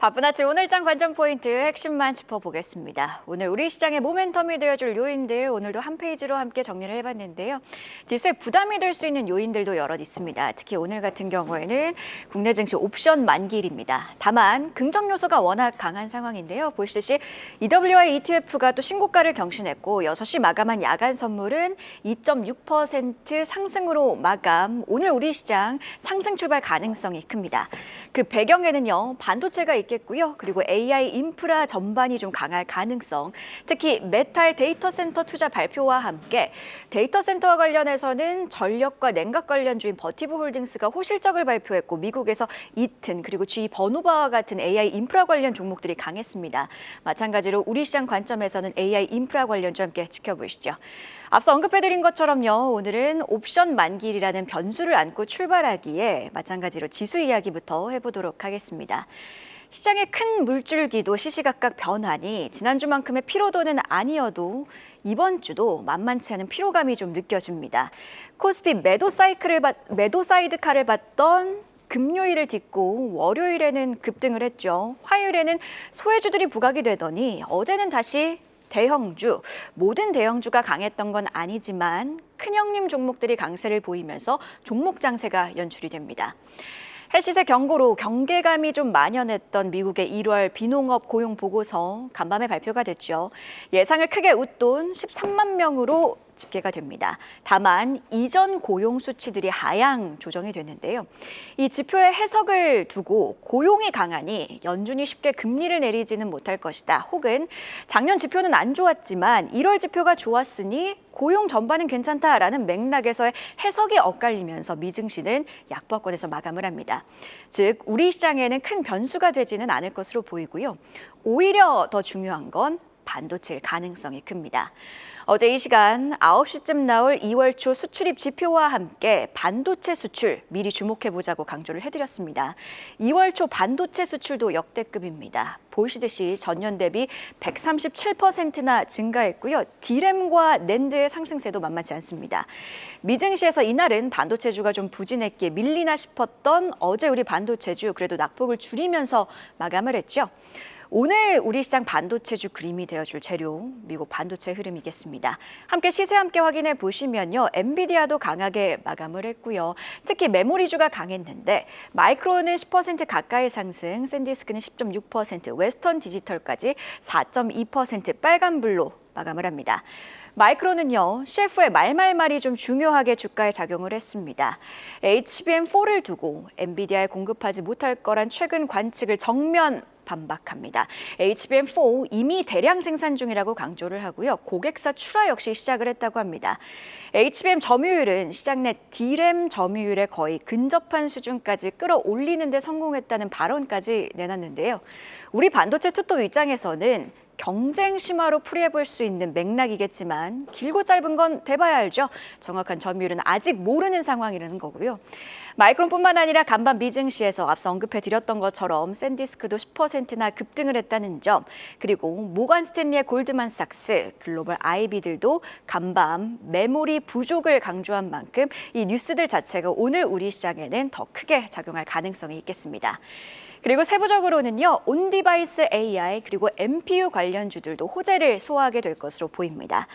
바쁜 아침 오늘장 관전 포인트 핵심만 짚어보겠습니다. 오늘 우리 시장의 모멘텀이 되어줄 요인들 오늘도 한 페이지로 함께 정리를 해봤는데요. 지수에 부담이 될 수 있는 요인들도 여럿 있습니다. 특히 오늘 같은 경우에는 국내 증시 옵션 만기일입니다. 다만 긍정 요소가 워낙 강한 상황인데요. 보시듯이 EWI ETF가 또 신고가를 경신했고 6시 마감한 야간 선물은 2.6% 상승으로 마감. 오늘 우리 시장 상승 출발 가능성이 큽니다. 그 배경에는요. 반도체가 있겠고요. 그리고 AI 인프라 전반이 좀 강할 가능성. 특히 메타의 데이터 센터 투자 발표와 함께 데이터 센터와 관련해서는 전력과 냉각 관련주인 버티브 홀딩스가 호실적을 발표했고 미국에서 이튼 그리고 GE 버노바와 같은 AI 인프라 관련 종목들이 강했습니다. 마찬가지로 우리 시장 관점에서는 AI 인프라 관련주 함께 지켜보시죠. 앞서 언급해드린 것처럼요. 오늘은 옵션 만기일이라는 변수를 안고 출발하기에 마찬가지로 지수 이야기부터 해보도록 하겠습니다. 시장의 큰 물줄기도 시시각각 변하니 지난주만큼의 피로도는 아니어도 이번 주도 만만치 않은 피로감이 좀 느껴집니다. 코스피 매도 사이드카를 봤던 금요일을 딛고 월요일에는 급등을 했죠. 화요일에는 소외주들이 부각이 되더니 어제는 다시 대형주, 모든 대형주가 강했던 건 아니지만 큰형님 종목들이 강세를 보이면서 종목 장세가 연출이 됩니다. 헬시세 경고로 경계감이 좀 만연했던 미국의 1월 비농업 고용 보고서 간밤에 발표가 됐죠. 예상을 크게 웃돈 13만 명으로 집계가 됩니다. 다만 이전 고용 수치들이 하향 조정이 됐는데요. 이 지표의 해석을 두고 고용이 강하니 연준이 쉽게 금리를 내리지는 못할 것이다. 혹은 작년 지표는 안 좋았지만 1월 지표가 좋았으니 고용 전반은 괜찮다라는 맥락에서의 해석이 엇갈리면서 미증시는 약보합권에서 마감을 합니다. 즉 우리 시장에는 큰 변수가 되지는 않을 것으로 보이고요. 오히려 더 중요한 건 반도체일 가능성이 큽니다. 어제 이 시간 9시쯤 나올 2월 초 수출입 지표와 함께 반도체 수출 미리 주목해보자고 강조를 해드렸습니다. 2월 초 반도체 수출도 역대급입니다. 보시듯이 전년 대비 137%나 증가했고요. D램과 낸드의 상승세도 만만치 않습니다. 미증시에서 이날은 반도체주가 좀 부진했기에 밀리나 싶었던 어제 우리 반도체주 그래도 낙폭을 줄이면서 마감을 했죠. 오늘 우리 시장 반도체주 그림이 되어줄 재료, 미국 반도체 흐름이겠습니다. 함께 시세 함께 확인해 보시면요. 엔비디아도 강하게 마감을 했고요. 특히 메모리주가 강했는데 마이크론은 10% 가까이 상승, 샌디스크는 10.6%, 웨스턴 디지털까지 4.2% 빨간불로 마감을 합니다. 마이크론은요, CF의 말말말이 좀 중요하게 주가에 작용을 했습니다. HBM4를 두고 엔비디아에 공급하지 못할 거란 최근 관측을 정면 반박합니다. HBM4 이미 대량 생산 중이라고 강조를 하고요. 고객사 출하 역시 시작을 했다고 합니다. HBM 점유율은 시장 내 D램 점유율에 거의 근접한 수준까지 끌어올리는 데 성공했다는 발언까지 내놨는데요. 우리 반도체 투톱 입장에서는 경쟁 심화로 풀이해볼 수 있는 맥락이겠지만 길고 짧은 건 대봐야 알죠. 정확한 점유율은 아직 모르는 상황이라는 거고요. 마이크론뿐만 아니라 간밤 미증시에서 앞서 언급해드렸던 것처럼 샌디스크도 10%나 급등을 했다는 점, 그리고 모건 스탠리의 골드만삭스, 글로벌 IB들도 간밤 메모리 부족을 강조한 만큼 이 뉴스들 자체가 오늘 우리 시장에는 더 크게 작용할 가능성이 있겠습니다. 그리고 세부적으로는요, 온디바이스 AI 그리고 MPU 관련주들도 호재를 소화하게 될 것으로 보입니다.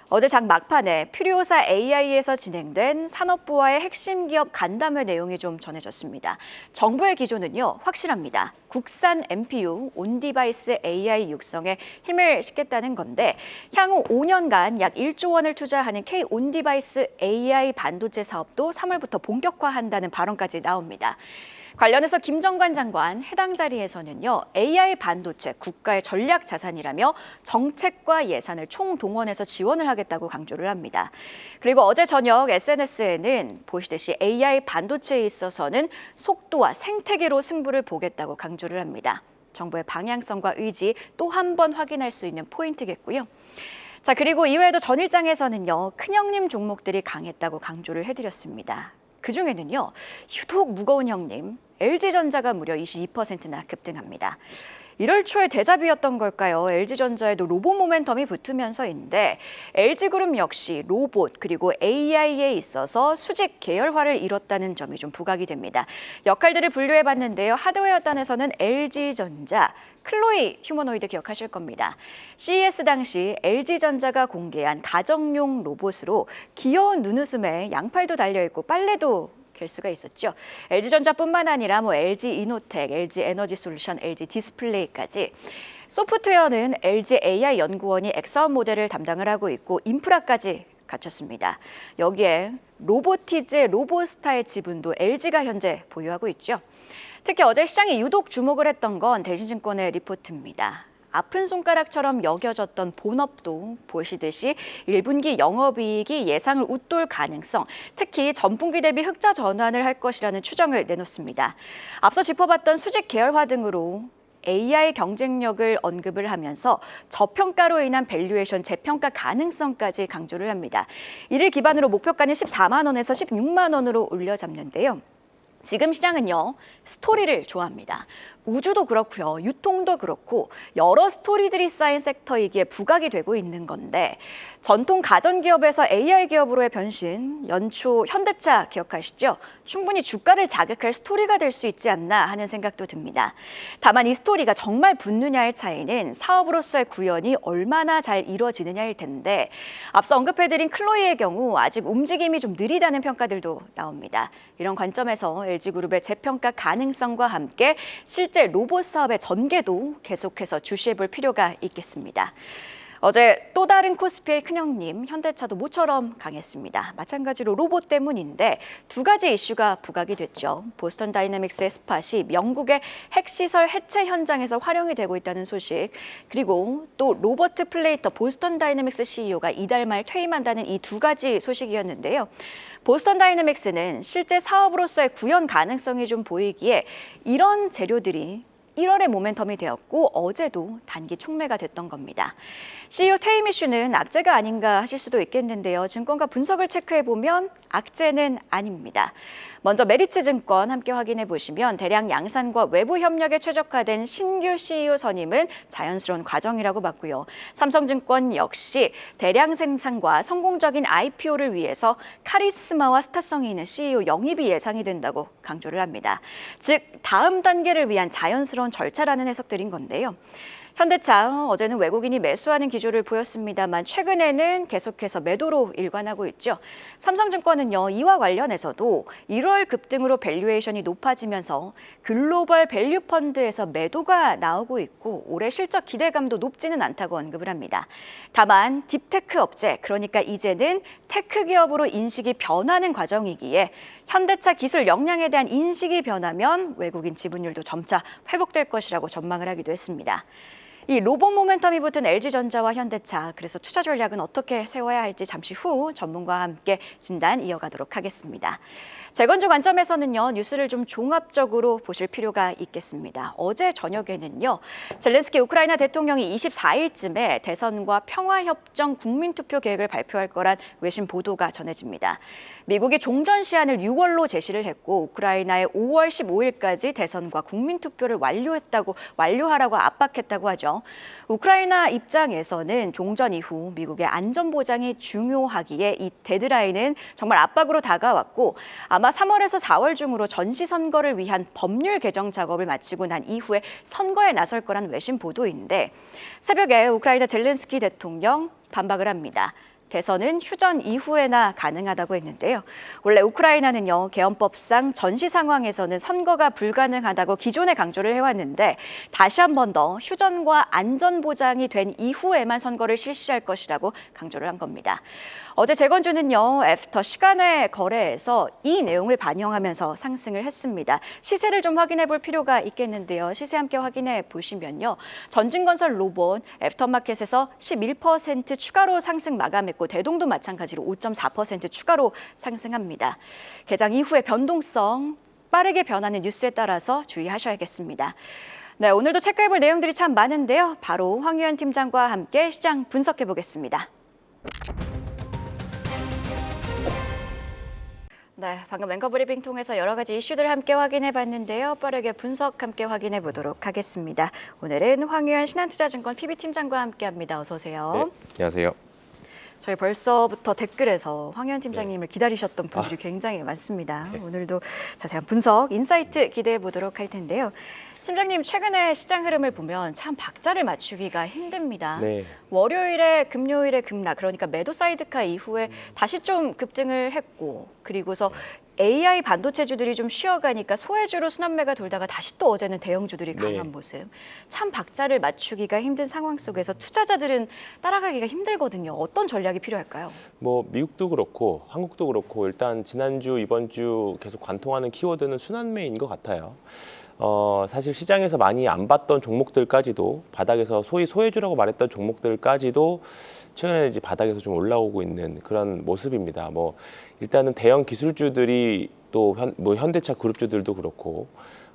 어제 장 막판에 퓨리오사 AI에서 진행된 산업부와의 핵심 기업 간담회 내용이 좀 전해졌습니다. 정부의 기조는요, 확실합니다. 국산 MPU, 온디바이스 AI 육성에 힘을 싣겠다는 건데 향후 5년간 약 1조 원을 투자하는 K-온디바이스 AI 반도체 사업도 3월부터 본격화한다는 발언까지 나옵니다. 관련해서 김정관 장관 해당 자리에서는요. AI 반도체 국가의 전략 자산이라며 정책과 예산을 총동원해서 지원을 하겠다고 강조를 합니다. 그리고 어제 저녁 SNS에는 보시듯이 AI 반도체에 있어서는 속도와 생태계로 승부를 보겠다고 강조를 합니다. 정부의 방향성과 의지 또 한 번 확인할 수 있는 포인트겠고요. 자, 그리고 이외에도 전일장에서는요. 큰형님 종목들이 강했다고 강조를 해드렸습니다. 그중에는요, 유독 무거운 형님, LG전자가 무려 22%나 급등합니다. 1월 초에 대잡이였던 걸까요? LG전자에도 로봇 모멘텀이 붙으면서인데 LG그룹 역시 로봇 그리고 AI에 있어서 수직 계열화를 이뤘다는 점이 좀 부각이 됩니다. 역할들을 분류해봤는데요. 하드웨어 단에서는 LG전자, 클로이 휴머노이드 기억하실 겁니다. CES 당시 LG전자가 공개한 가정용 로봇으로 귀여운 눈웃음에 양팔도 달려있고 빨래도 갤 수가 있었죠. LG전자뿐만 아니라 LG이노텍, LG에너지솔루션, LG디스플레이까지 소프트웨어는 LG AI 연구원이 엑사원 모델을 담당을 하고 있고 인프라까지 갖췄습니다. 여기에 로보티즈, 로보스타의 지분도 LG가 현재 보유하고 있죠. 특히 어제 시장이 유독 주목을 했던 건 대신증권의 리포트입니다. 아픈 손가락처럼 여겨졌던 본업도 보시듯이 1분기 영업이익이 예상을 웃돌 가능성, 특히 전분기 대비 흑자 전환을 할 것이라는 추정을 내놓습니다. 앞서 짚어봤던 수직 계열화 등으로 AI 경쟁력을 언급을 하면서 저평가로 인한 밸류에이션 재평가 가능성까지 강조를 합니다. 이를 기반으로 목표가는 14만 원에서 16만 원으로 올려잡는데요. 지금 시장은요, 스토리를 좋아합니다. 우주도 그렇고요, 유통도 그렇고 여러 스토리들이 쌓인 섹터이기에 부각이 되고 있는 건데 전통 가전기업에서 AI 기업으로의 변신, 연초 현대차 기억하시죠? 충분히 주가를 자극할 스토리가 될 수 있지 않나 하는 생각도 듭니다. 다만 이 스토리가 정말 붙느냐의 차이는 사업으로서의 구현이 얼마나 잘 이루어지느냐일 텐데 앞서 언급해드린 클로이의 경우 아직 움직임이 좀 느리다는 평가들도 나옵니다. 이런 관점에서 LG그룹의 재평가 가능성과 함께 실제 로봇 사업의 전개도 계속해서 주시해볼 필요가 있겠습니다. 어제 또 다른 코스피의 큰형님, 현대차도 모처럼 강했습니다. 마찬가지로 로봇 때문인데 두 가지 이슈가 부각이 됐죠. 보스턴 다이내믹스의 스팟이 영국의 핵시설 해체 현장에서 활용이 되고 있다는 소식, 그리고 또 로버트 플레이터 보스턴 다이내믹스 CEO가 이달 말 퇴임한다는 이 두 가지 소식이었는데요. 보스턴 다이내믹스는 실제 사업으로서의 구현 가능성이 좀 보이기에 이런 재료들이 1월에 모멘텀이 되었고 어제도 단기 촉매가 됐던 겁니다. CEO 퇴임 이슈는 악재가 아닌가 하실 수도 있겠는데요. 증권가 분석을 체크해보면 악재는 아닙니다. 먼저 메리츠증권 함께 확인해 보시면 대량 양산과 외부 협력에 최적화된 신규 CEO 선임은 자연스러운 과정이라고 봤고요. 삼성증권 역시 대량 생산과 성공적인 IPO를 위해서 카리스마와 스타성이 있는 CEO 영입이 예상이 된다고 강조를 합니다. 즉 다음 단계를 위한 자연스러운 절차라는 해석들인 건데요. 현대차 어제는 외국인이 매수하는 기조를 보였습니다만 최근에는 계속해서 매도로 일관하고 있죠. 삼성증권은요, 이와 관련해서도 1월 급등으로 밸류에이션이 높아지면서 글로벌 밸류 펀드에서 매도가 나오고 있고 올해 실적 기대감도 높지는 않다고 언급을 합니다. 다만 딥테크 업체, 그러니까 이제는 테크 기업으로 인식이 변하는 과정이기에 현대차 기술 역량에 대한 인식이 변하면 외국인 지분율도 점차 회복될 것이라고 전망을 하기도 했습니다. 이 로봇 모멘텀이 붙은 LG전자와 현대차, 그래서 투자 전략은 어떻게 세워야 할지 잠시 후 전문가와 함께 진단 이어가도록 하겠습니다. 재건주 관점에서는요, 뉴스를 좀 종합적으로 보실 필요가 있겠습니다. 어제 저녁에는요, 젤렌스키 우크라이나 대통령이 24일쯤에 대선과 평화협정 국민투표 계획을 발표할 거란 외신 보도가 전해집니다. 미국이 종전 시한을 6월로 제시를 했고 우크라이나의 5월 15일까지 대선과 국민투표를 완료하라고 압박했다고 하죠. 우크라이나 입장에서는 종전 이후 미국의 안전보장이 중요하기에 이 데드라인은 정말 압박으로 다가왔고 아마 3월에서 4월 중으로 전시선거를 위한 법률 개정 작업을 마치고 난 이후에 선거에 나설 거란 외신 보도인데 새벽에 우크라이나 젤렌스키 대통령 반박을 합니다. 대선은 휴전 이후에나 가능하다고 했는데요. 원래 우크라이나는요, 개헌법상 전시 상황에서는 선거가 불가능하다고 기존에 강조를 해왔는데 다시 한 번 더 휴전과 안전보장이 된 이후에만 선거를 실시할 것이라고 강조를 한 겁니다. 어제 재건주는요, 애프터 시간외 거래에서 이 내용을 반영하면서 상승을 했습니다. 시세를 좀 확인해 볼 필요가 있겠는데요. 시세 함께 확인해 보시면요. 전진건설 로봇 애프터마켓에서 11% 추가로 상승 마감했고 대동도 마찬가지로 5.4% 추가로 상승합니다. 개장 이후의 변동성, 빠르게 변하는 뉴스에 따라서 주의하셔야겠습니다. 네, 오늘도 체크해 볼 내용들이 참 많은데요. 바로 황유연 팀장과 함께 시장 분석해 보겠습니다. 네, 방금 앵커 브리핑 통해서 여러 가지 이슈들 함께 확인해 봤는데요. 빠르게 분석 함께 확인해 보도록 하겠습니다. 오늘은 황유한 신한투자증권 PB팀장과 함께합니다. 어서 오세요. 네, 안녕하세요. 저희 벌써부터 댓글에서 황유한 팀장님을 기다리셨던 분들이 굉장히 많습니다. 네. 오늘도 자세한 분석, 인사이트 기대해 보도록 할 텐데요. 팀장님, 최근에 시장 흐름을 보면 참 박자를 맞추기가 힘듭니다. 네. 월요일에 금요일에 급락, 그러니까 매도 사이드카 이후에 다시 좀 급등을 했고, 그리고서 AI 반도체주들이 좀 쉬어가니까 소외주로 순환매가 돌다가 다시 또 어제는 대형주들이 강한 모습. 참 박자를 맞추기가 힘든 상황 속에서 투자자들은 따라가기가 힘들거든요. 어떤 전략이 필요할까요? 뭐 미국도 그렇고 한국도 그렇고 일단 지난주 이번 주 계속 관통하는 키워드는 순환매인 것 같아요. 사실 시장에서 많이 안 봤던 종목들까지도 바닥에서 소위 소외주라고 말했던 종목들까지도 최근에 이제 바닥에서 좀 올라오고 있는 그런 모습입니다. 뭐 일단은 대형 기술주들이 또 현대차 그룹주들도 그렇고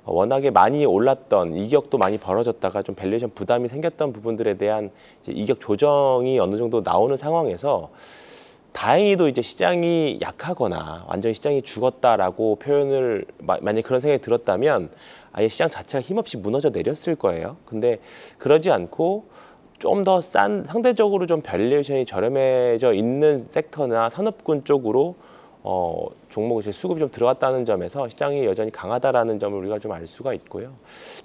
워낙에 많이 올랐던 이격도 많이 벌어졌다가 좀 밸류에이션 부담이 생겼던 부분들에 대한 이제 이격 조정이 어느 정도 나오는 상황에서 다행히도 이제 시장이 약하거나 완전히 시장이 죽었다라고 표현을 만약 그런 생각이 들었다면 아예 시장 자체가 힘없이 무너져 내렸을 거예요. 근데 그러지 않고 좀 더 싼 상대적으로 좀 밸류에이션이 저렴해져 있는 섹터나 산업군 쪽으로 종목 이제 수급이 좀 들어갔다는 점에서 시장이 여전히 강하다라는 점을 우리가 좀 알 수가 있고요.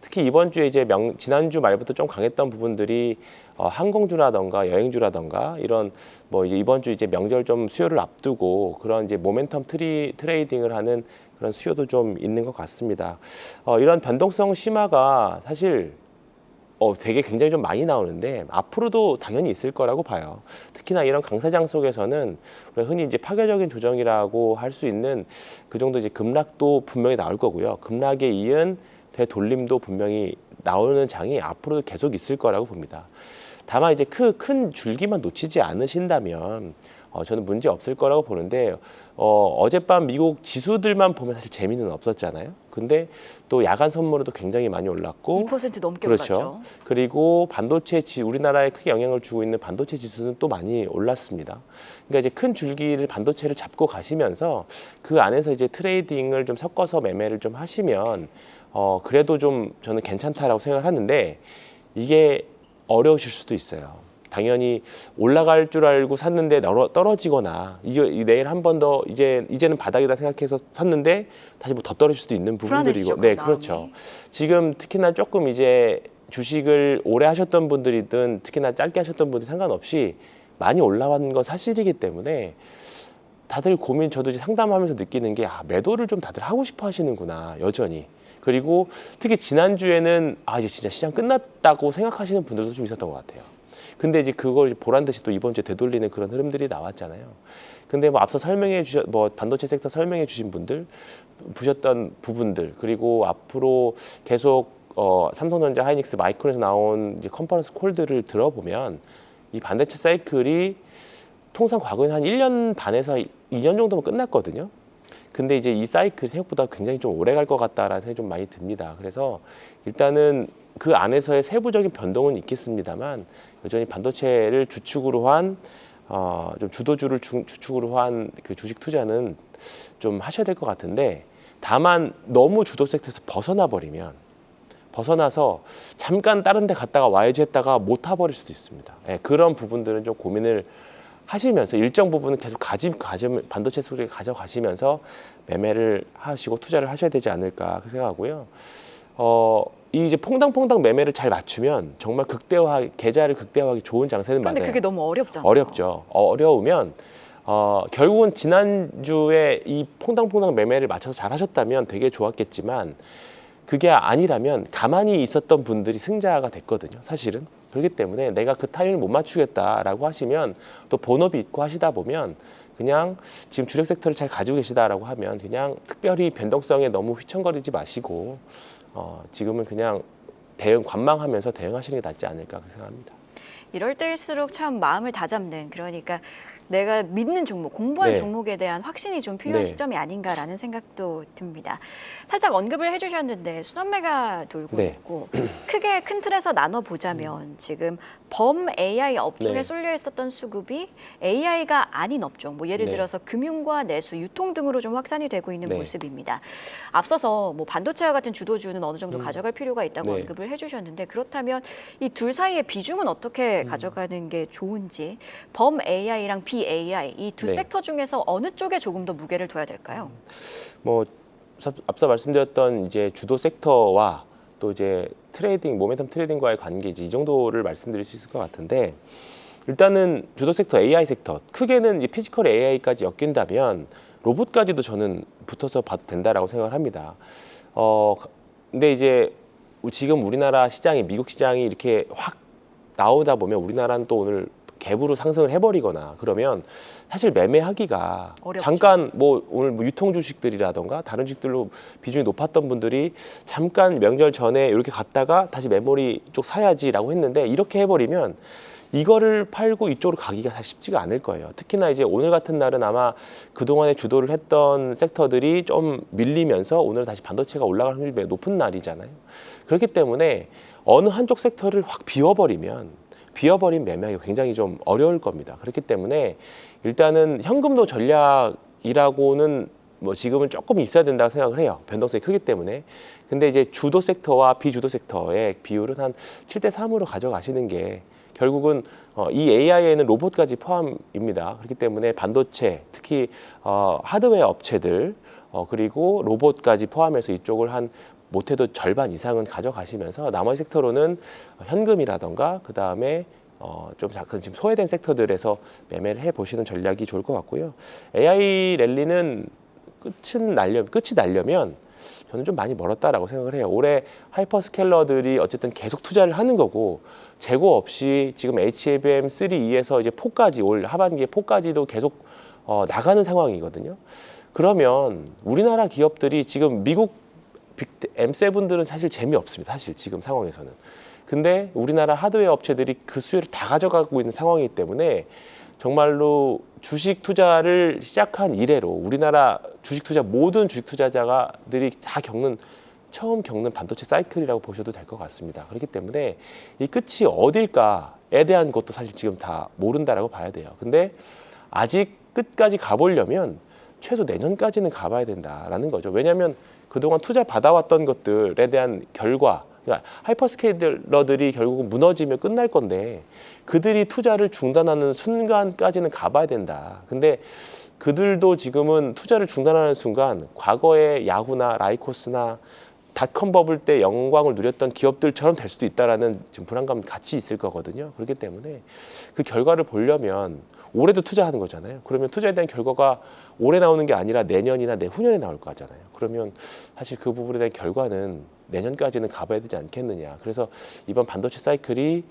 특히 이번 주에 이제 지난주 말부터 좀 강했던 부분들이 항공주라던가 여행주라던가 이런 뭐 이제 이번 주 이제 명절 좀 수요를 앞두고 그런 이제 모멘텀 트레이딩을 하는 그런 수요도 좀 있는 것 같습니다. 이런 변동성 심화가 사실 되게 굉장히 좀 많이 나오는데 앞으로도 당연히 있을 거라고 봐요. 특히나 이런 강세장 속에서는 우리가 흔히 이제 파괴적인 조정이라고 할 수 있는 그 정도 이제 급락도 분명히 나올 거고요. 급락에 이은 되돌림도 분명히 나오는 장이 앞으로도 계속 있을 거라고 봅니다. 다만 이제 큰 줄기만 놓치지 않으신다면 저는 문제 없을 거라고 보는데 어젯밤 미국 지수들만 보면 사실 재미는 없었잖아요. 근데 또 야간 선물로도 굉장히 많이 올랐고 2% 넘게 그렇죠. 올랐죠. 그리고 우리나라에 크게 영향을 주고 있는 반도체 지수는 또 많이 올랐습니다. 그러니까 이제 큰 줄기를 반도체를 잡고 가시면서 그 안에서 이제 트레이딩을 좀 섞어서 매매를 좀 하시면 그래도 좀 저는 괜찮다라고 생각을 하는데 이게 어려우실 수도 있어요. 당연히 올라갈 줄 알고 샀는데 떨어지거나 이제 내일 한 번 더 이제는 바닥이다 생각해서 샀는데 다시 뭐 더 떨어질 수도 있는 부분들이고, 네, 그렇죠. 지금 특히나 조금 이제 주식을 오래 하셨던 분들이든 특히나 짧게 하셨던 분들 상관없이 많이 올라간 건 사실이기 때문에 다들 저도 이제 상담하면서 느끼는 게 매도를 좀 다들 하고 싶어 하시는구나, 여전히. 그리고 특히 지난주에는 이제 진짜 시장 끝났다고 생각하시는 분들도 좀 있었던 것 같아요. 근데 이제 그걸 보란 듯이 또 이번 주에 되돌리는 그런 흐름들이 나왔잖아요. 근데 뭐 앞서 반도체 섹터 설명해 주신 분들, 보셨던 부분들, 그리고 앞으로 계속 삼성전자, 하이닉스, 마이크론에서 나온 이제 컨퍼런스 콜들을 들어보면 이 반도체 사이클이 통상 과거에는 한 1년 반에서 2년 정도면 끝났거든요. 근데 이제 이 사이클이 생각보다 굉장히 좀 오래 갈 것 같다라는 생각이 좀 많이 듭니다. 그래서 일단은 그 안에서의 세부적인 변동은 있겠습니다만 여전히 반도체를 주축으로 한 좀 주도주를 주축으로 한 그 주식 투자는 좀 하셔야 될 것 같은데 다만 너무 주도 섹터에서 벗어나서 잠깐 다른 데 갔다가 와야지 했다가 못 타버릴 수도 있습니다. 그런 부분들은 좀 고민을 하시면서 일정 부분은 계속 반도체 속에 가져가시면서 매매를 하시고 투자를 하셔야 되지 않을까 생각하고요. 이 이제 퐁당퐁당 매매를 잘 맞추면 정말 계좌를 극대화하기 좋은 장세는 맞아요. 그런데 그게 너무 어렵잖아요. 어렵죠. 어려우면 결국은 지난주에 이 퐁당퐁당 매매를 맞춰서 잘 하셨다면 되게 좋았겠지만 그게 아니라면 가만히 있었던 분들이 승자가 됐거든요, 사실은. 그렇기 때문에 내가 그 타이밍을 못 맞추겠다라고 하시면 또 본업이 있고 하시다 보면 그냥 지금 주력 섹터를 잘 가지고 계시다라고 하면 그냥 특별히 변동성에 너무 휘청거리지 마시고 지금은 그냥 관망하면서 대응하시는 게 낫지 않을까 생각합니다. 이럴 때일수록 참 마음을 다잡는, 그러니까 내가 믿는 종목, 공부한 네. 종목에 대한 확신이 좀 필요한 네. 시점이 아닌가라는 생각도 듭니다. 살짝 언급을 해주셨는데 순환매가 돌고 네. 있고 크게 큰 틀에서 나눠보자면 지금 범 AI 업종에 네. 쏠려 있었던 수급이 AI가 아닌 업종, 뭐 예를 네. 들어서 금융과 내수, 유통 등으로 좀 확산이 되고 있는 네. 모습입니다. 앞서서 뭐 반도체와 같은 주도주는 어느 정도 가져갈 필요가 있다고 네. 언급을 해주셨는데 그렇다면 이 둘 사이의 비중은 어떻게 가져가는 게 좋은지 범 AI랑 비 AI 이 두 네. 섹터 중에서 어느 쪽에 조금 더 무게를 둬야 될까요? 뭐 앞서 말씀드렸던 이제 주도 섹터와 또 이제 트레이딩, 모멘텀 트레이딩과의 관계지 이 정도를 말씀드릴 수 있을 것 같은데 일단은 주도 섹터 AI 섹터 크게는 이제 피지컬 AI까지 엮인다면 로봇까지도 저는 붙어서 봐도 된다라고 생각을 합니다. 근데 이제 지금 우리나라 시장이 미국 시장이 이렇게 확 나오다 보면 우리나라는 또 오늘 갭으로 상승을 해버리거나 그러면 사실 매매하기가 어렵죠. 잠깐 뭐 오늘 뭐 유통 주식들이라던가 다른 주식들로 비중이 높았던 분들이 잠깐 명절 전에 이렇게 갔다가 다시 메모리 쪽 사야지라고 했는데 이렇게 해버리면 이거를 팔고 이쪽으로 가기가 사실 쉽지가 않을 거예요. 특히나 이제 오늘 같은 날은 아마 그동안에 주도를 했던 섹터들이 좀 밀리면서 오늘 다시 반도체가 올라갈 확률이 매우 높은 날이잖아요. 그렇기 때문에 어느 한쪽 섹터를 확 비워버린 매매하기가 굉장히 좀 어려울 겁니다. 그렇기 때문에 일단은 현금도 전략이라고는 뭐 지금은 조금 있어야 된다고 생각을 해요. 변동성이 크기 때문에. 근데 이제 주도 섹터와 비주도 섹터의 비율은 한 7대3으로 가져가시는 게 결국은 이 AI에는 로봇까지 포함입니다. 그렇기 때문에 반도체, 특히 하드웨어 업체들 그리고 로봇까지 포함해서 이쪽을 한 못해도 절반 이상은 가져가시면서 나머지 섹터로는 현금이라던가 그 다음에 좀 약간 지금 소외된 섹터들에서 매매를 해보시는 전략이 좋을 것 같고요. AI 랠리는 끝이 나려면 저는 좀 많이 멀었다라고 생각을 해요. 올해 하이퍼스케일러들이 어쨌든 계속 투자를 하는 거고 재고 없이 지금 HBM3E에서 이제 4까지 올 하반기에 4까지도 계속 나가는 상황이거든요. 그러면 우리나라 기업들이 지금 미국 M7들은 사실 재미없습니다. 사실 지금 상황에서는. 근데 우리나라 하드웨어 업체들이 그 수요를 다 가져가고 있는 상황이기 때문에 정말로 주식 투자를 시작한 이래로 우리나라 주식 투자 모든 주식 투자자들이 다 처음 겪는 반도체 사이클이라고 보셔도 될 것 같습니다. 그렇기 때문에 이 끝이 어딜까에 대한 것도 사실 지금 다 모른다라고 봐야 돼요. 근데 아직 끝까지 가보려면 최소 내년까지는 가봐야 된다라는 거죠. 왜냐하면 그동안 투자 받아왔던 것들에 대한 결과, 그러니까 하이퍼스케일러들이 결국은 무너지면 끝날 건데 그들이 투자를 중단하는 순간까지는 가봐야 된다. 근데 그들도 지금은 투자를 중단하는 순간 과거에 야후나 라이코스나 닷컴 버블 때 영광을 누렸던 기업들처럼 될 수도 있다라는 지금 불안감이 같이 있을 거거든요. 그렇기 때문에 그 결과를 보려면 올해도 투자하는 거잖아요. 그러면 투자에 대한 결과가 올해 나오는 게 아니라 내년이나 내후년에 나올 거잖아요. 그러면 사실 그 부분에 대한 결과는 내년까지는 가봐야 되지 않겠느냐. 그래서 이번 반도체 사이클이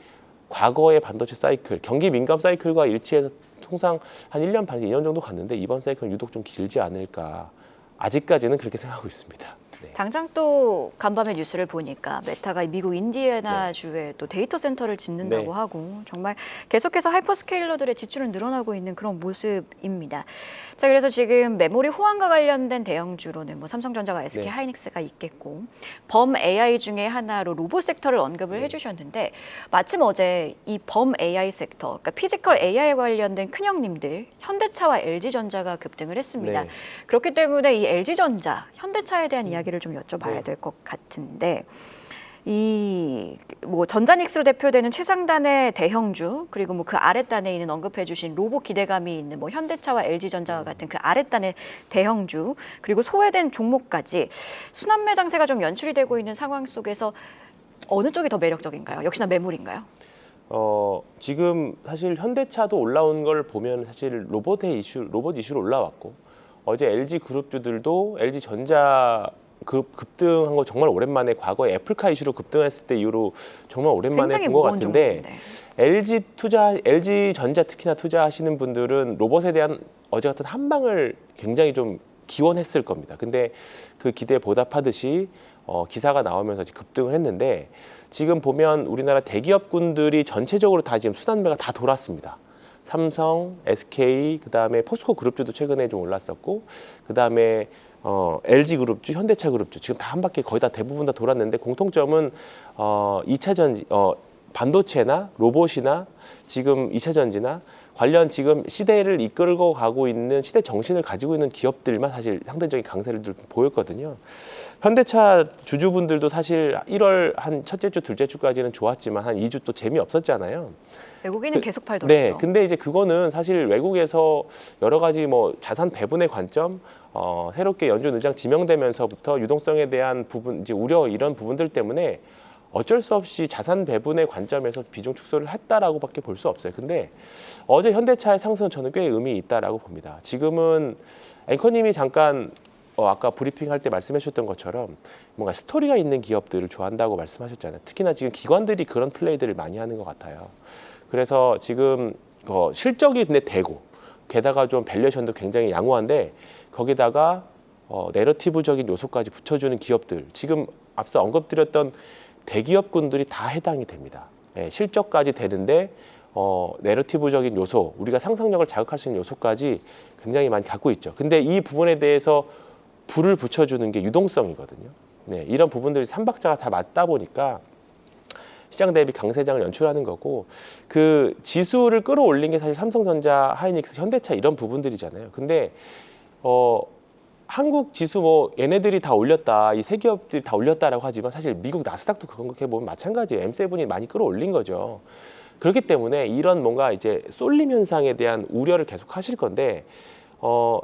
과거의 반도체 사이클, 경기 민감 사이클과 일치해서 통상 한 1년 반, 2년 정도 갔는데 이번 사이클은 유독 좀 길지 않을까. 아직까지는 그렇게 생각하고 있습니다. 네. 당장 또 간밤에 뉴스를 보니까 메타가 미국 인디애나 주에 또 데이터 센터를 짓는다고 네. 하고 정말 계속해서 하이퍼스케일러들의 지출은 늘어나고 있는 그런 모습입니다. 자, 그래서 지금 메모리 호환과 관련된 대형주로는 뭐 삼성전자와 SK 네. 하이닉스가 있겠고 범 AI 중에 하나로 로봇 섹터를 언급을 네. 해주셨는데 마침 어제 이 범 AI 섹터, 그러니까 피지컬 AI에 관련된 큰형님들 현대차와 LG전자가 급등을 했습니다. 네. 그렇기 때문에 이 LG전자, 현대차에 대한 이야기를 좀 여쭤봐야 네. 될 것 같은데 이 뭐 전자닉스로 대표되는 최상단의 대형주 그리고 뭐 그 아랫단에 있는 언급해주신 로봇 기대감이 있는 뭐 현대차와 LG전자와 같은 그 아랫단의 대형주 그리고 소외된 종목까지 순환매 장세가 좀 연출이 되고 있는 상황 속에서 어느 쪽이 더 매력적인가요? 역시나 매물인가요? 지금 사실 현대차도 올라온 걸 보면 사실 로봇 이슈로 올라왔고 어제 LG 그룹주들도 LG전자 급등한 거 정말 오랜만에 과거에 애플카 이슈로 급등했을 때 이후로 정말 오랜만에 굉장히 본 것 무거운 같은데 종목인데. LG전자 특히나 투자하시는 분들은 로봇에 대한 어제 같은 한방을 굉장히 좀 기원했을 겁니다. 근데 그 기대에 보답하듯이 기사가 나오면서 급등을 했는데 지금 보면 우리나라 대기업군들이 전체적으로 다 지금 순환매가 다 돌았습니다. 삼성, SK, 그다음에 포스코 그룹주도 최근에 좀 올랐었고, 그다음에 LG 그룹주, 현대차 그룹주 지금 다 한 바퀴 거의 다 대부분 다 돌았는데 공통점은 2차 전지, 반도체나 로봇이나 지금 2차 전지나 관련 지금 시대를 이끌고 가고 있는 시대 정신을 가지고 있는 기업들만 사실 상대적인 강세를 좀 보였거든요. 현대차 주주분들도 사실 1월 한 첫째 주, 둘째 주까지는 좋았지만 한 2주 또 재미없었잖아요. 외국인은 계속 팔더라고요. 네, 근데 이제 그거는 사실 외국에서 여러 가지 뭐 자산 배분의 관점, 새롭게 연준 의장 지명되면서부터 유동성에 대한 부분, 이제 우려 이런 부분들 때문에 어쩔 수 없이 자산 배분의 관점에서 비중 축소를 했다라고밖에 볼 수 없어요. 근데 어제 현대차의 상승은 저는 꽤 의미 있다라고 봅니다. 지금은 앵커님이 잠깐 아까 브리핑할 때 말씀해 주셨던 것처럼 뭔가 스토리가 있는 기업들을 좋아한다고 말씀하셨잖아요. 특히나 지금 기관들이 그런 플레이들을 많이 하는 것 같아요. 그래서 지금 실적이 근데 되고 게다가 좀 밸류에이션도 굉장히 양호한데 거기다가 내러티브적인 요소까지 붙여주는 기업들, 지금 앞서 언급드렸던 대기업군들이 다 해당이 됩니다. 예, 실적까지 되는데 내러티브적인 요소, 우리가 상상력을 자극할 수 있는 요소까지 굉장히 많이 갖고 있죠. 근데 이 부분에 대해서 불을 붙여주는 게 유동성이거든요. 네, 이런 부분들이 삼박자가 다 맞다 보니까 시장 대비 강세장을 연출하는 거고, 그 지수를 끌어올린 게 사실 삼성전자, 하이닉스, 현대차 이런 부분들이잖아요. 근데 한국 지수 뭐 얘네들이 다 올렸다, 이 세 기업들이 다 올렸다라고 하지만 사실 미국 나스닥도 그렇게 보면 마찬가지예요. M7이 많이 끌어올린 거죠. 그렇기 때문에 이런 뭔가 이제 쏠림 현상에 대한 우려를 계속 하실 건데,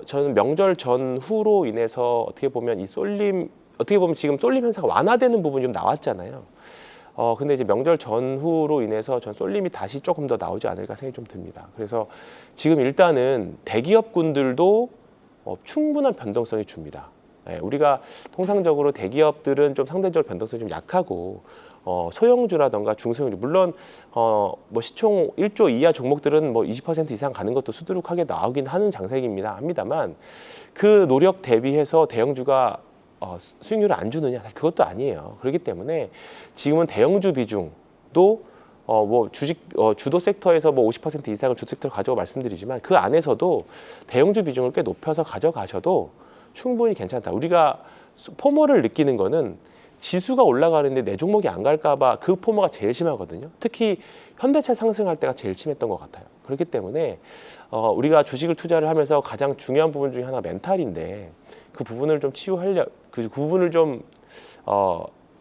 저는 명절 전후로 인해서 어떻게 보면 이 쏠림, 어떻게 보면 지금 쏠림 현상이 완화되는 부분이 좀 나왔잖아요. 근데 이제 명절 전후로 인해서 전 쏠림이 다시 조금 더 나오지 않을까 생각이 좀 듭니다. 그래서 지금 일단은 대기업군들도 충분한 변동성이 줍니다. 예, 우리가 통상적으로 대기업들은 좀 상대적으로 변동성이 좀 약하고 소형주라던가 중소형주, 물론 뭐 시총 1조 이하 종목들은 뭐 20% 이상 가는 것도 수두룩하게 나오긴 하는 장색입니다. 합니다만 그 노력 대비해서 대형주가 수익률을 안 주느냐, 그것도 아니에요. 그렇기 때문에 지금은 대형주 비중도 뭐 주도 섹터에서 뭐 50% 이상을 주도 섹터로 가져고 말씀드리지만 그 안에서도 대형주 비중을 꽤 높여서 가져가셔도 충분히 괜찮다. 우리가 포모를 느끼는 거는 지수가 올라가는데 내 종목이 안 갈까봐 그 포모가 제일 심하거든요. 특히 현대차 상승할 때가 제일 심했던 것 같아요. 그렇기 때문에 우리가 주식을 투자를 하면서 가장 중요한 부분 중에 하나 멘탈인데, 그 부분을 좀 그 부분을 좀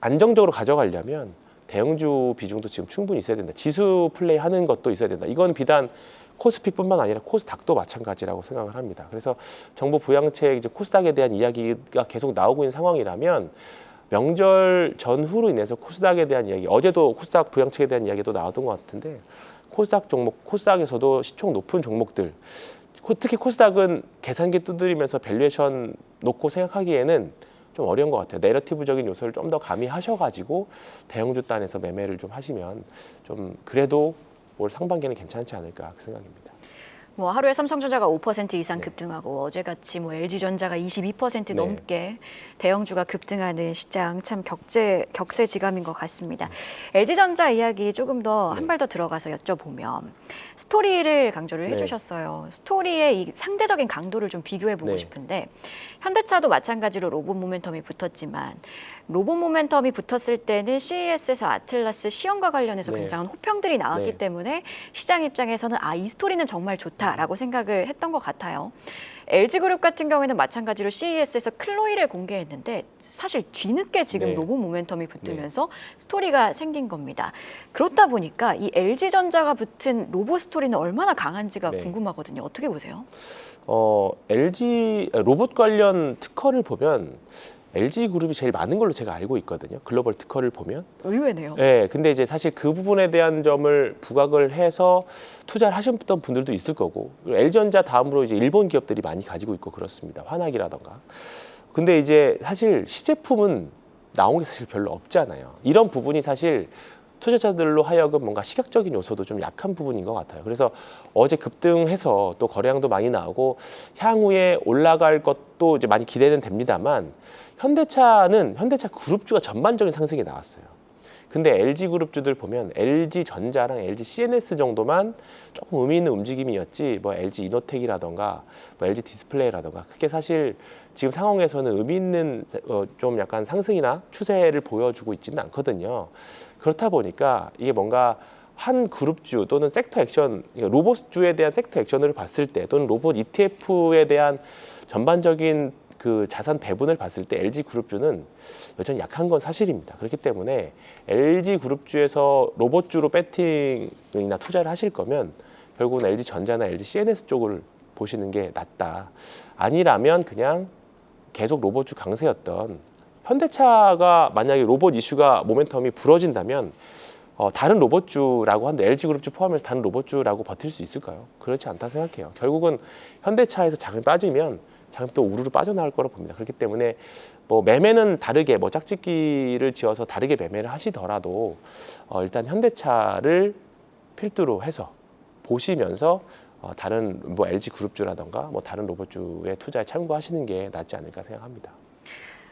안정적으로 가져가려면 대형주 비중도 지금 충분히 있어야 된다. 지수 플레이 하는 것도 있어야 된다. 이건 비단 코스피뿐만 아니라 코스닥도 마찬가지라고 생각을 합니다. 그래서 정부 부양책, 이제 코스닥에 대한 이야기가 계속 나오고 있는 상황이라면 명절 전후로 인해서 코스닥에 대한 이야기, 어제도 코스닥 부양책에 대한 이야기도 나왔던 것 같은데, 코스닥 종목, 코스닥에서도 시총 높은 종목들, 특히 코스닥은 계산기 두드리면서 밸류에이션 놓고 생각하기에는 좀 어려운 것 같아요. 내러티브적인 요소를 좀 더 가미하셔가지고 대형주 단에서 매매를 좀 하시면 좀 그래도 올 상반기는 괜찮지 않을까 그 생각입니다. 뭐 하루에 삼성전자가 5% 이상 네. 급등하고 어제같이 뭐 LG전자가 22% 네. 넘게 대형주가 급등하는 시장, 참 격세지감인 것 같습니다. LG전자 이야기 조금 더 한 발 더 들어가서 여쭤보면, 스토리를 강조를 네. 해주셨어요. 스토리의 이 상대적인 강도를 좀 비교해보고 네. 싶은데, 현대차도 마찬가지로 로봇 모멘텀이 붙었지만 로봇 모멘텀이 붙었을 때는 CES에서 아틀라스 시험과 관련해서 네. 굉장한 호평들이 나왔기 네. 때문에 시장 입장에서는 이 스토리는 정말 좋다라고 생각을 했던 것 같아요. LG그룹 같은 경우에는 마찬가지로 CES에서 클로이를 공개했는데 사실 뒤늦게 지금 네. 로봇 모멘텀이 붙으면서 스토리가 생긴 겁니다. 그렇다 보니까 이 LG전자가 붙은 로봇 스토리는 얼마나 강한지가 네. 궁금하거든요. 어떻게 보세요? LG 로봇 관련 특허를 보면 LG그룹이 제일 많은 걸로 제가 알고 있거든요. 글로벌 특허를 보면. 의외네요. 네, 근데 이제 사실 그 부분에 대한 점을 부각을 해서 투자를 하셨던 분들도 있을 거고, LG전자 다음으로 이제 일본 기업들이 많이 가지고 있고 그렇습니다. 환학이라던가. 근데 이제 사실 시제품은 나온 게 사실 별로 없잖아요. 이런 부분이 사실 투자자들로 하여금 뭔가 시각적인 요소도 좀 약한 부분인 것 같아요. 그래서 어제 급등해서 또 거래량도 많이 나오고 향후에 올라갈 것도 이제 많이 기대는 됩니다만, 현대차 그룹주가 전반적인 상승이 나왔어요. 근데 LG그룹주들 보면 LG전자랑 LG CNS 정도만 조금 의미 있는 움직임이었지 뭐 LG 이노텍이라던가 뭐 LG 디스플레이라던가 그게 사실 지금 상황에서는 의미 있는 좀 약간 상승이나 추세를 보여주고 있지는 않거든요. 그렇다 보니까 이게 뭔가 한 그룹주 또는 섹터 액션, 로봇주에 대한 섹터 액션을 봤을 때 또는 로봇 ETF에 대한 전반적인 그 자산 배분을 봤을 때 LG그룹주는 여전히 약한 건 사실입니다. 그렇기 때문에 LG그룹주에서 로봇주로 배팅이나 투자를 하실 거면 결국은 LG전자나 LG CNS 쪽을 보시는 게 낫다. 아니라면 그냥 계속 로봇주 강세였던 현대차가 만약에 로봇 이슈가 모멘텀이 불어진다면 다른 로봇주라고 하는데 LG그룹주 포함해서 다른 로봇주라고 버틸 수 있을까요? 그렇지 않다 생각해요. 결국은 현대차에서 자금이 빠지면 자금 또 우르르 빠져나갈 거라고 봅니다. 그렇기 때문에 뭐 매매는 다르게 뭐 짝짓기를 지어서 다르게 매매를 하시더라도 일단 현대차를 필두로 해서 보시면서 다른 뭐 LG그룹주라던가 뭐 다른 로봇주의 투자에 참고하시는 게 낫지 않을까 생각합니다.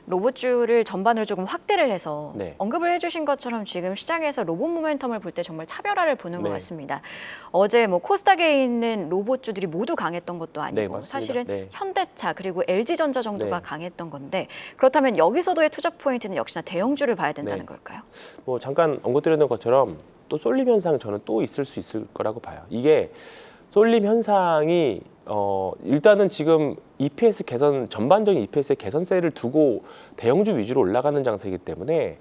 로봇주를 전반으로 조금 확대를 해서 네. 언급을 해주신 것처럼 지금 시장에서 로봇 모멘텀을 볼 때 정말 차별화를 보는 것 네. 같습니다. 어제 뭐 코스닥에 있는 로봇주들이 모두 강했던 것도 아니고 네, 맞습니다. 사실은 네. 현대차 그리고 LG전자 정도가 네. 강했던 건데 그렇다면 여기서도의 투자 포인트는 역시나 대형주를 봐야 된다는 네. 걸까요? 뭐 잠깐 언급드렸던 것처럼 또 쏠림 현상 저는 또 있을 수 있을 거라고 봐요. 이게 쏠림 현상이 일단은 지금 EPS 개선 전반적인 EPS의 개선세를 두고 대형주 위주로 올라가는 장세이기 때문에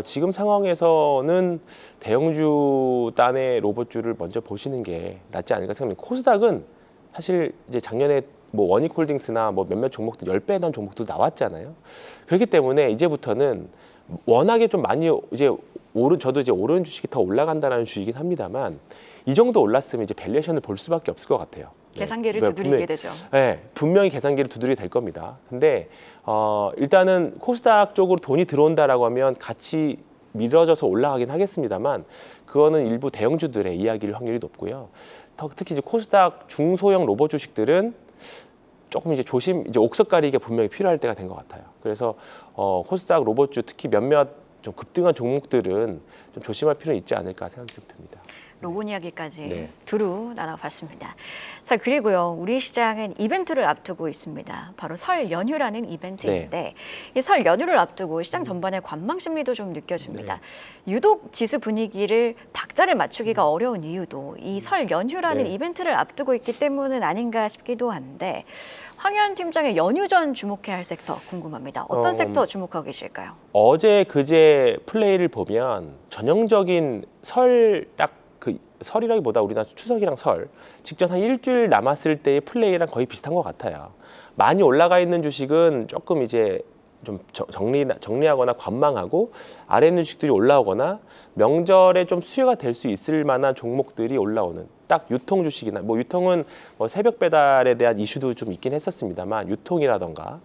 지금 상황에서는 대형주 단의 로봇주를 먼저 보시는 게 낫지 않을까 생각합니다. 코스닥은 사실 이제 작년에 뭐 원익홀딩스나 뭐 몇몇 종목들 10배 난 종목도 나왔잖아요. 그렇기 때문에 이제부터는 워낙에 좀 많이 이제 저도 이제 오른 주식이 더 올라간다는 주의긴 합니다만 이 정도 올랐으면 이제 밸류에이션을 볼 수밖에 없을 것 같아요. 계산기를 네. 두드리게 되죠. 네, 분명히 계산기를 두드리게 될 겁니다. 근데 일단은 코스닥 쪽으로 돈이 들어온다라고 하면 같이 밀어져서 올라가긴 하겠습니다만 그거는 일부 대형주들의 이야기일 확률이 높고요. 특히 이제 코스닥 중소형 로봇 주식들은 조금 이제 이제 옥석 가리기가 분명히 필요할 때가 된 것 같아요. 그래서 코스닥 로봇주 특히 몇몇 좀 급등한 종목들은 좀 조심할 필요는 있지 않을까 생각이 좀 듭니다. 로봇 이야기까지 네. 두루 나눠봤습니다. 자, 그리고요, 우리 시장은 이벤트를 앞두고 있습니다. 바로 설 연휴라는 이벤트인데 이 설 연휴를 앞두고 시장 전반의 관망 심리도 좀 느껴집니다. 유독 지수 분위기를 박자를 맞추기가 어려운 이유도 이 설 연휴라는 네. 이벤트를 앞두고 있기 때문은 아닌가 싶기도 한데 황현 팀장의 연휴 전 주목해야 할 섹터 궁금합니다. 어떤 섹터 주목하고 계실까요? 어제 그제 플레이를 보면 전형적인 설이라기보다 우리나라 추석이랑 설 직전 한 일주일 남았을 때의 플레이랑 거의 비슷한 것 같아요. 많이 올라가 있는 주식은 조금 이제 좀 정리하거나 관망하고 아래 있는 주식들이 올라오거나 명절에 좀 수혜가 될 수 있을 만한 종목들이 올라오는 딱 유통 주식이나 뭐 유통은 뭐 새벽 배달에 대한 이슈도 좀 있긴 했었습니다만 유통이라던가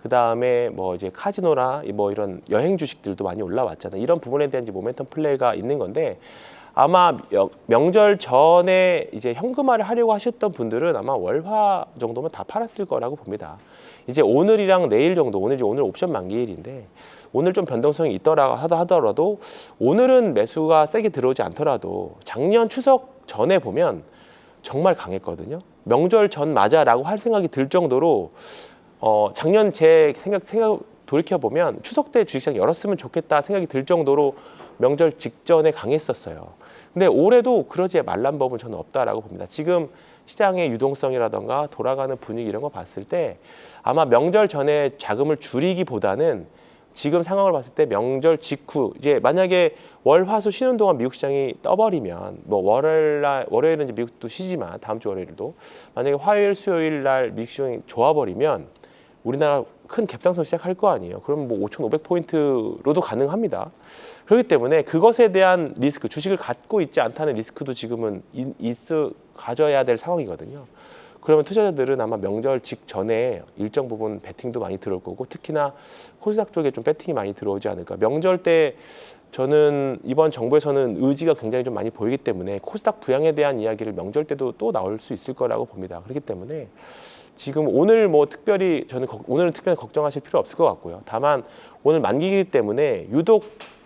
그 다음에 뭐 이제 카지노나 뭐 이런 여행 주식들도 많이 올라왔잖아요. 이런 부분에 대한 이제 모멘텀 플레이가 있는 건데 아마 명절 전에 이제 현금화를 하려고 하셨던 분들은 아마 월화 정도면 다 팔았을 거라고 봅니다. 이제 오늘이랑 내일 정도, 오늘 옵션 만기일인데 오늘 좀 변동성이 있더라 하더라도 오늘은 매수가 세게 들어오지 않더라도 작년 추석 전에 보면 정말 강했거든요. 명절 전 맞아라고 할 생각이 들 정도로 작년 제 생각 돌이켜 보면 추석 때 주식시장 열었으면 좋겠다 생각이 들 정도로 명절 직전에 강했었어요. 근데 올해도 그러지 말란 법은 저는 없다라고 봅니다. 지금 시장의 유동성이라던가 돌아가는 분위기 이런 거 봤을 때 아마 명절 전에 자금을 줄이기보다는 지금 상황을 봤을 때 명절 직후 이제 만약에 월, 화, 수 쉬는 동안 미국 시장이 떠버리면 뭐 월요일은 이제 미국도 쉬지만 다음 주 월요일도 만약에 화요일, 수요일 날 미국 시장이 좋아버리면 우리나라 큰 갭상승 시작할 거 아니에요. 그러면 뭐 5,500포인트로도 가능합니다. 그렇기 때문에 그것에 대한 리스크, 주식을 갖고 있지 않다는 리스크도 지금은 가져야 될 상황이거든요. 그러면 투자자들은 아마 명절 직전에 일정 부분 베팅도 많이 들어올 거고 특히나 코스닥 쪽에 좀 베팅이 많이 들어오지 않을까. 명절 때 저는 이번 정부에서는 의지가 굉장히 좀 많이 보이기 때문에 코스닥 부양에 대한 이야기를 명절 때도 또 나올 수 있을 거라고 봅니다. 그렇기 때문에 지금 오늘 뭐 오늘은 특별히 걱정하실 필요 없을 것 같고요. 다만 오늘 만기이기 때문에 유독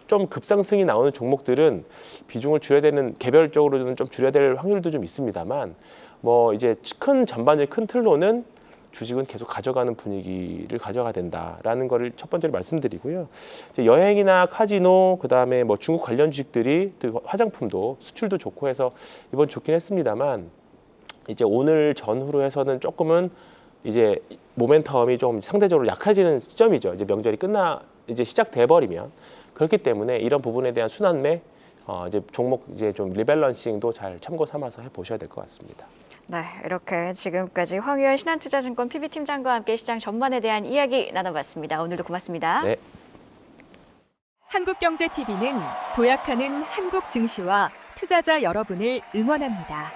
좀 급상승이 나오는 종목들은 비중을 줄여야 되는, 개별적으로는 좀 줄여야 될 확률도 좀 있습니다만, 뭐 이제 큰 전반적인 큰 틀로는 주식은 계속 가져가는 분위기를 가져가야 된다라는 거를 첫 번째로 말씀드리고요. 이제 여행이나 카지노, 그다음에 뭐 중국 관련 주식들이, 또 화장품도 수출도 좋고 해서 이번 좋긴 했습니다만, 이제 오늘 전후로 해서는 조금은 이제 모멘텀이 좀 상대적으로 약해지는 시점이죠. 이제 명절이 이제 시작돼 버리면. 그렇기 때문에 이런 부분에 대한 순환매, 이제 종목 이제 좀 리밸런싱도 잘 참고 삼아서 해 보셔야 될 것 같습니다. 네, 이렇게 지금까지 황유현 신한투자증권 PB팀장과 함께 시장 전반에 대한 이야기 나눠봤습니다. 오늘도 고맙습니다. 네. 한국경제TV는 도약하는 한국 증시와 투자자 여러분을 응원합니다.